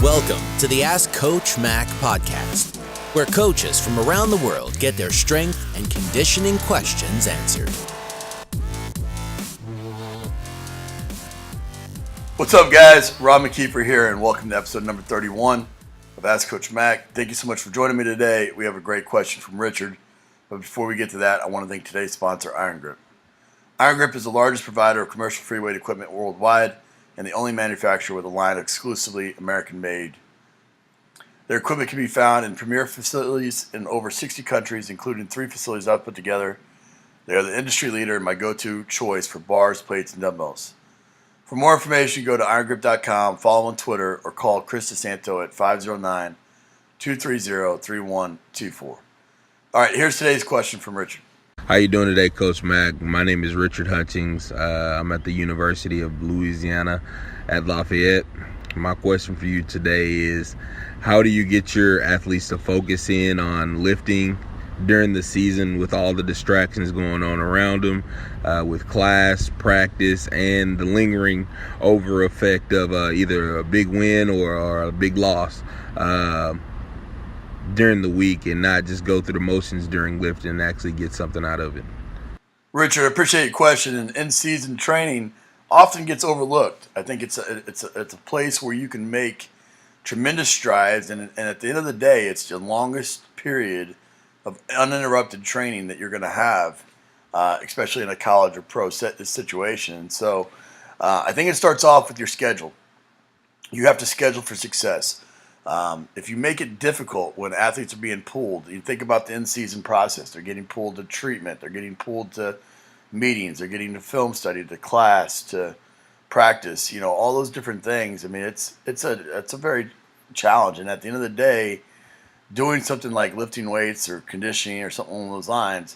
Welcome to the Ask Coach Mac podcast, where coaches from around the world get their strength and conditioning questions answered. What's up, guys? Rob McKeefery here, and welcome to episode number 31 of Ask Coach Mac. Thank you so much for joining me today. We have a great question from Richard, but before we get to that, I want to thank today's sponsor, Iron Grip. Iron Grip is the largest provider of commercial free weight equipment worldwide and the only manufacturer with a line exclusively American-made. Their equipment can be found in premier facilities in over 60 countries, including 3 facilities I've put together. They are the industry leader and my go-to choice for bars, plates, and dumbbells. For more information, go to irongrip.com, follow on Twitter, or call Chris DeSanto at 509-230-3124. All right, here's today's question from Richard. How you doing today, Coach Mac? My name is Richard Hutchings. I'm at the University of Louisiana at Lafayette. My question for you today is, how do you get your athletes to focus in on lifting during the season with all the distractions going on around them, with class, practice, and the lingering over effect of either a big win or a big loss during the week, and not just go through the motions during lifting and actually get something out of it? Richard, I appreciate your question. And in-season training often gets overlooked. I think it's a place where you can make tremendous strides, and at the end of the day, it's the longest period of uninterrupted training that you're going to have, especially in a college or pro situation. So I think it starts off with your schedule. You have to schedule for success. If you make it difficult when athletes are being pulled, you think about the in-season process. They're getting pulled to treatment. They're getting pulled to meetings. They're getting to film study, to class, to practice. You know, all those different things. I mean, it's a very challenge. And at the end of the day, doing something like lifting weights or conditioning or something along those lines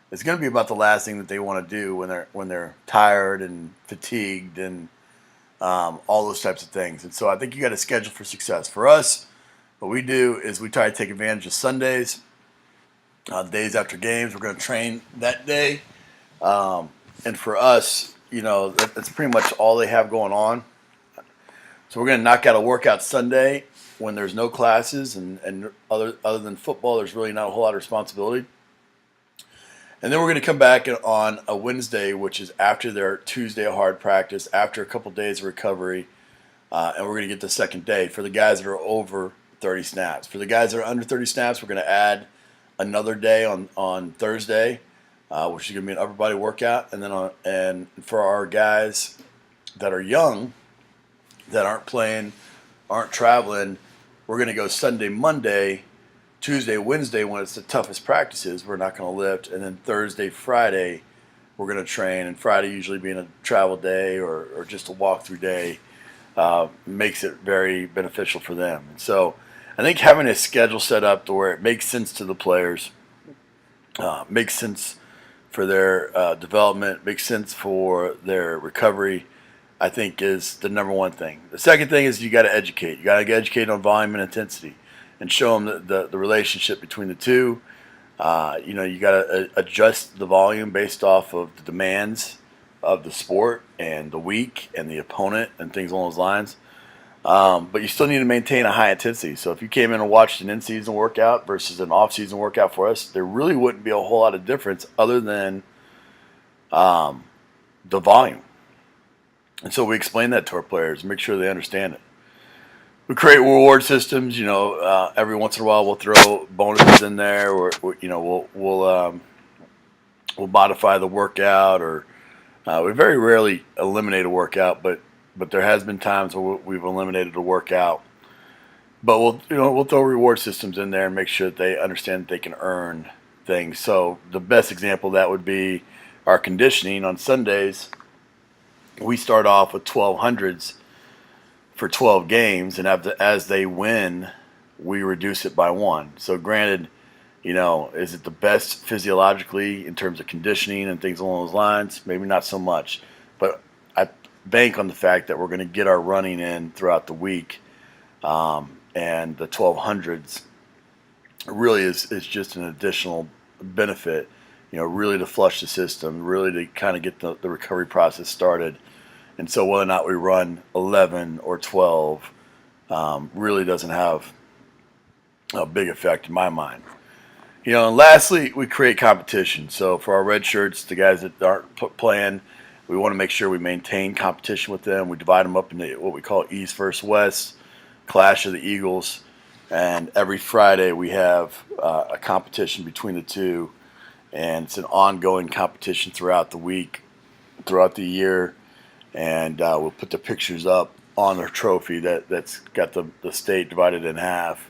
is going to be about the last thing that they want to do when they're tired and fatigued and all those types of things. And so I think you got to schedule for success. For us, what we do is we try to take advantage of Sundays, days after games. We're going to train that day. And for us, you know, that's pretty much all they have going on. So we're going to knock out a workout Sunday when there's no classes, and other than football, there's really not a whole lot of responsibility. And then we're going to come back on a Wednesday, which is after their Tuesday of hard practice, after a couple days of recovery, and we're going to get the second day for the guys that are over 30 snaps. For the guys that are under 30 snaps, we're going to add another day on Thursday, which is going to be an upper body workout. And then and for our guys that are young, that aren't playing, aren't traveling, we're going to go Sunday, Monday, Tuesday, Wednesday when it's the toughest practices. We're not going to lift. And then Thursday, Friday, we're going to train. And Friday usually being a travel day or just a walkthrough day makes it very beneficial for them. And so I think having a schedule set up to where it makes sense to the players, makes sense for their development, makes sense for their recovery, I think is the number one thing. The second thing is you got to educate. You got to get educated on volume and intensity and show them the relationship between the two. You know, you got to adjust the volume based off of the demands of the sport and the week and the opponent and things along those lines. But you still need to maintain a high intensity. So if you came in and watched an in-season workout versus an off-season workout for us, there really wouldn't be a whole lot of difference other than the volume. And so we explain that to our players, make sure they understand it. We create reward systems. You know, every once in a while we'll throw bonuses in there, or you know, we'll modify the workout, or we very rarely eliminate a workout, but there has been times where we've eliminated a workout. But we'll throw reward systems in there and make sure that they understand that they can earn things. So the best example of that would be our conditioning on Sundays. We start off with 1200s for 12 games, and as they win, we reduce it by 1. So granted, you know, is it the best physiologically in terms of conditioning and things along those lines? Maybe not so much, but I bank on the fact that we're going to get our running in throughout the week, and the 1200s really is just an additional benefit, you know, really to flush the system, really to kind of get the recovery process started. And so whether or not we run 11 or 12 really doesn't have a big effect in my mind. And lastly, we create competition. So for our red shirts, the guys that aren't playing, we want to make sure we maintain competition with them. We divide them up into what we call East versus West, Clash of the Eagles, and every Friday we have a competition between the two, and it's an ongoing competition throughout the week, throughout the year, and we'll put the pictures up on their trophy that's got the state divided in half,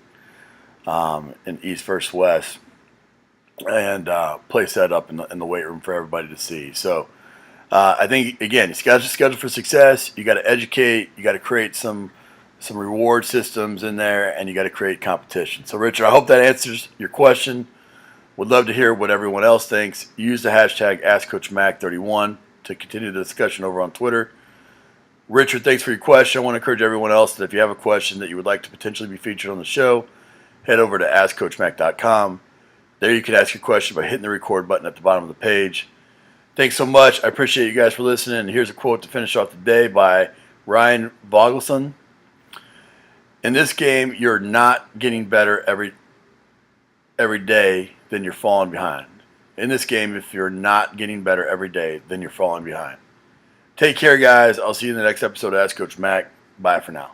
in East versus West, and place that up in the weight room for everybody to see. So I think, again, you got to schedule for success. You got to educate. You got to create some reward systems in there, and you got to create competition. So, Richard, I hope that answers your question. Would love to hear what everyone else thinks. Use the hashtag AskCoachMac31 to continue the discussion over on Twitter. Richard, thanks for your question. I want to encourage everyone else that if you have a question that you would like to potentially be featured on the show, head over to AskCoachMac.com. There you can ask your question by hitting the record button at the bottom of the page. Thanks so much. I appreciate you guys for listening. And here's a quote to finish off the day by Ryan Vogelsson. In this game, you're not getting better every day, then you're falling behind. In this game, if you're not getting better every day, then you're falling behind. Take care, guys. I'll see you in the next episode of Ask Coach Mac. Bye for now.